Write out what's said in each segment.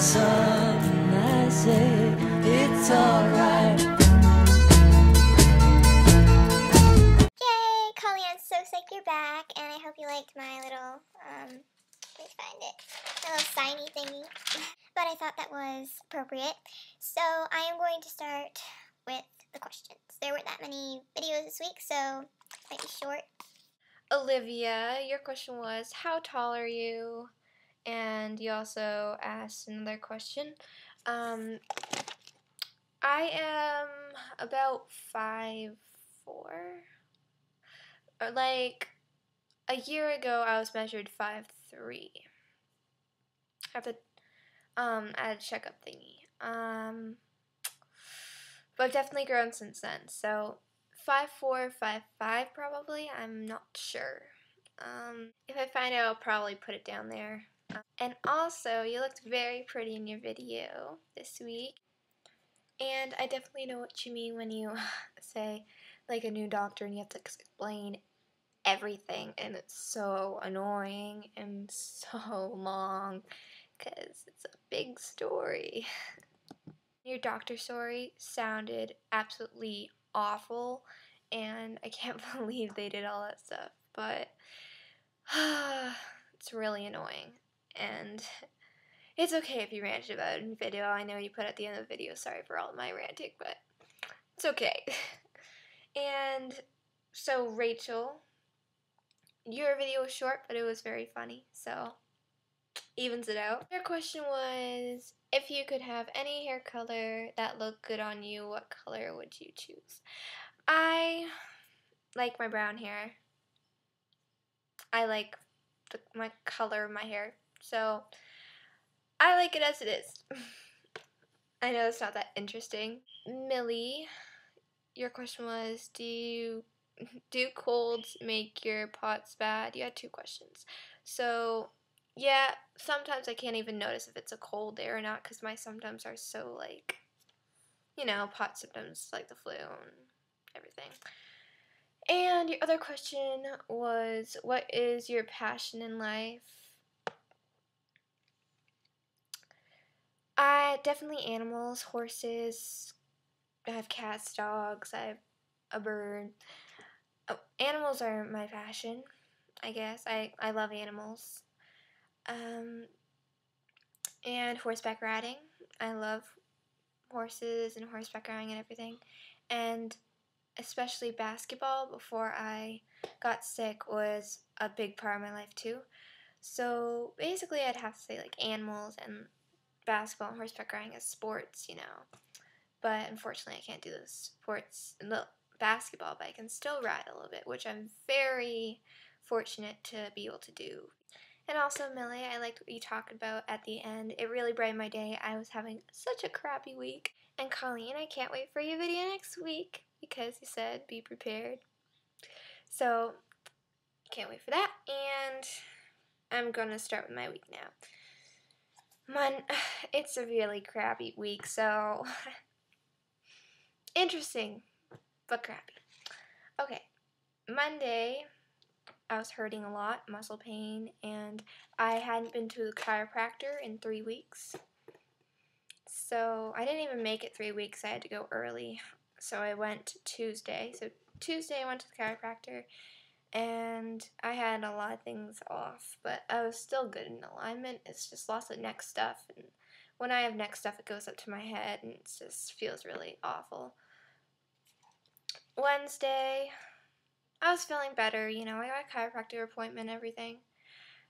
something I say, it's alright. Yay, Colleen, I'm so psyched you're back, and I hope you liked my little, let me find it, my little signy thingy. But I thought that was appropriate. So I am going to start with the questions. There weren't that many videos this week, so it might be short. Olivia, your question was, how tall are you? And you also asked another question. I am about 5'4". Or like a year ago I was measured 5'3". At a checkup thingy. But I've definitely grown since then. So 5'4", 5'5" probably. I'm not sure. If I find out, I'll probably put it down there. And also, you looked very pretty in your video this week. And I definitely know what you mean when you say, like, a new doctor and you have to explain everything. And it's so annoying and so long because it's a big story. Your doctor story sounded absolutely awful. And I can't believe they did all that stuff. But it's really annoying. And it's okay if you ranted about it in video. I know you put at the end of the video, sorry for all my ranting, but it's okay. And so Rachel, your video was short, but it was very funny, so evens it out. Your question was, if you could have any hair color that looked good on you, what color would you choose? I like my brown hair. I like my color of my hair, so I like it as it is. I know it's not that interesting. Millie, your question was, do colds make your pots bad? You had 2 questions. So, yeah, sometimes I can't even notice if it's a cold day or not because my symptoms are so, like, you know, pot symptoms like the flu and everything. And your other question was, what is your passion in life? Definitely animals, horses. I have cats, dogs. I have a bird. Oh, animals are my passion, I guess. I love animals. And horseback riding. I love horses and horseback riding and everything. And especially basketball before I got sick was a big part of my life too. So basically I'd have to say like animals and basketball and horseback riding as sports, you know. But unfortunately I can't do those sports in the basketball, but I can still ride a little bit, which I'm very fortunate to be able to do. And also, Millie, I liked what you talked about at the end. It really brightened my day. I was having such a crappy week. And Colleen, I can't wait for your video next week because you said be prepared. So, can't wait for that. And I'm going to start with my week now. It's a really crappy week, so interesting, but crappy. Okay, Monday, I was hurting a lot, muscle pain, and I hadn't been to the chiropractor in 3 weeks. So I didn't even make it 3 weeks. I had to go early. So I went Tuesday. So Tuesday I went to the chiropractor, and I had a lot of things off, but I was still good in alignment. It's just lots of neck stuff, and when I have neck stuff, it goes up to my head, and it just feels really awful. Wednesday, I was feeling better, you know, I got a chiropractor appointment and everything.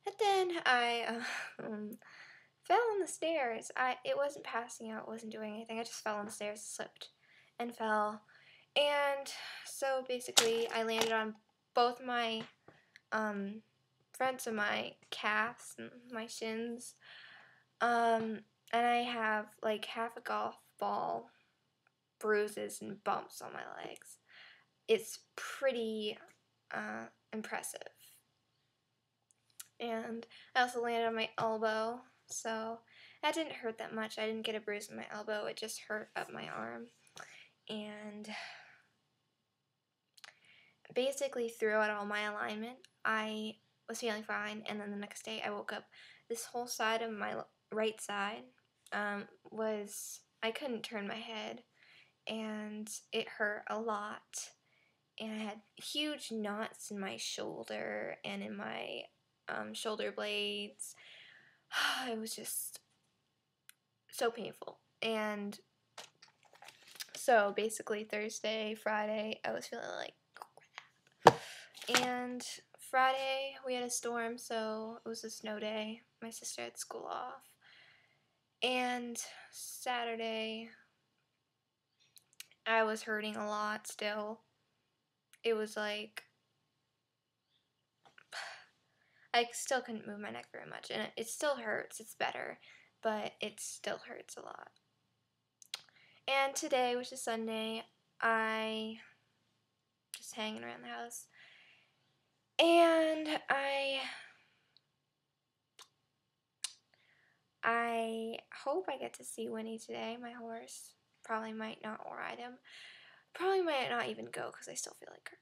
And then I fell on the stairs. It wasn't passing out, it wasn't doing anything. I just fell on the stairs, slipped, and fell. And so basically, I landed on both my fronts of my calves and my shins. And I have like half a golf ball bruises and bumps on my legs. It's pretty impressive. And I also landed on my elbow, so that didn't hurt that much. I didn't get a bruise on my elbow, it just hurt up my arm. And basically throughout all my alignment, I was feeling fine, and then the next day I woke up, this whole side of my right side was I couldn't turn my head, and it hurt a lot, and I had huge knots in my shoulder and in my shoulder blades. It was just so painful. And so basically Thursday, Friday, I was feeling like crap. And Friday we had a storm, so it was a snow day. My sister had school off. And Saturday I was hurting a lot still. It was like I still couldn't move my neck very much, and it still hurts. It's better, but it still hurts a lot. And today, which is Sunday, I just hanging around the house, and I hope I get to see Winnie today, my horse. Probably might not ride him. Probably might not even go because I still feel like crap.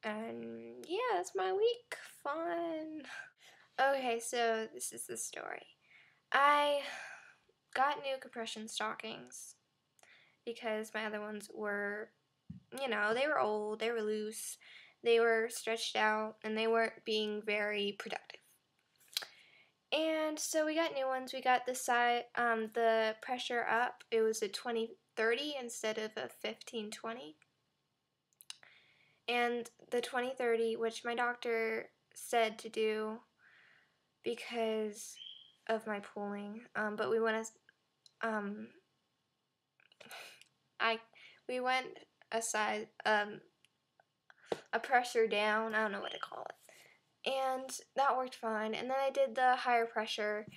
And yeah, that's my week. Fun. Okay, so this is the story. I got new compression stockings because my other ones were, they were old, they were loose, they were stretched out, and they weren't being very productive. And so we got new ones. We got the pressure up. It was a 20-30 instead of a 15-20. And the 20-30, which my doctor said to do because of my pooling, but we went a pressure down. I don't know what to call it, and that worked fine. And then I did the higher pressure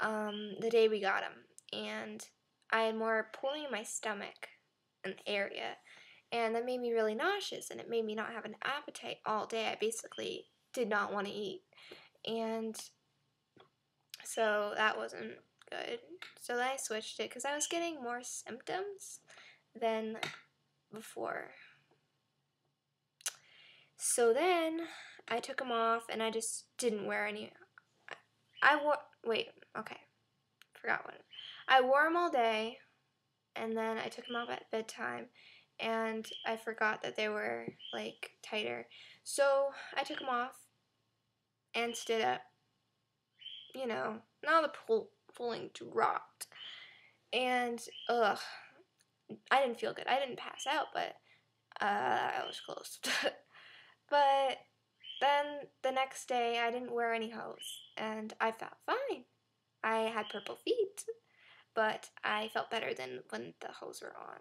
the day we got them, and I had more pooling in my stomach and area, and that made me really nauseous, and it made me not have an appetite all day. I basically did not want to eat, and so that wasn't good. So then I switched it because I was getting more symptoms than before. So then I took them off, and I just didn't wear any. I wore them all day, and then I took them off at bedtime, and I forgot that they were like tighter. So I took them off and stood up. Now the pulling dropped, and I didn't feel good. I didn't pass out, but I was close. But then the next day I didn't wear any hose, and I felt fine. I had purple feet, but I felt better than when the hose were on.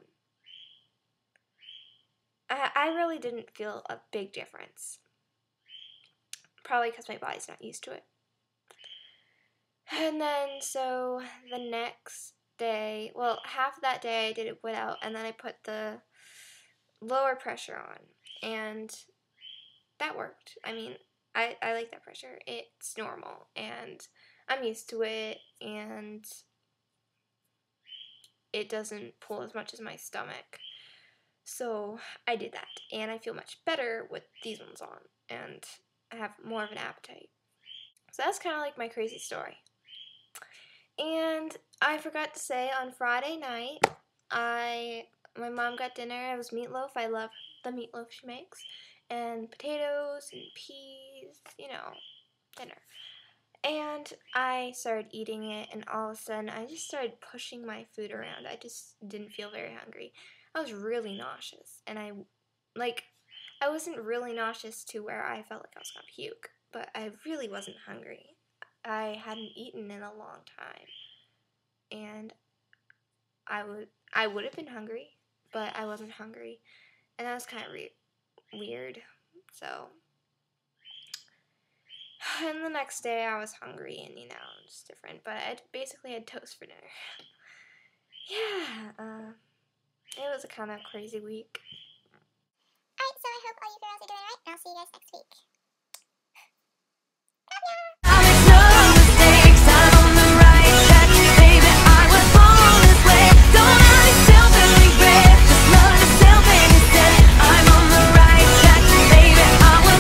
I really didn't feel a big difference. Probably because my body's not used to it. And then, so the next day, well, half of that day I did it without, and then I put the lower pressure on, and that worked. I mean, I like that pressure. It's normal, and I'm used to it, and it doesn't pull as much as my stomach. So I did that, and I feel much better with these ones on, and I have more of an appetite. So that's kind of like my crazy story. And I forgot to say, on Friday night, my mom got dinner. It was meatloaf. I love the meatloaf she makes. And potatoes and peas, dinner. And I started eating it, and all of a sudden, I just started pushing my food around. I just didn't feel very hungry. I was really nauseous, and I wasn't really nauseous to where I felt like I was going to puke, but I really wasn't hungry. I hadn't eaten in a long time, and I would have been hungry, but I wasn't hungry, and that was kind of weird. So, and the next day I was hungry, and it's different, but I basically had toast for dinner. Yeah, it was a kind of crazy week. Alright, so I hope all you girls are doing alright, and I'll see you guys next week.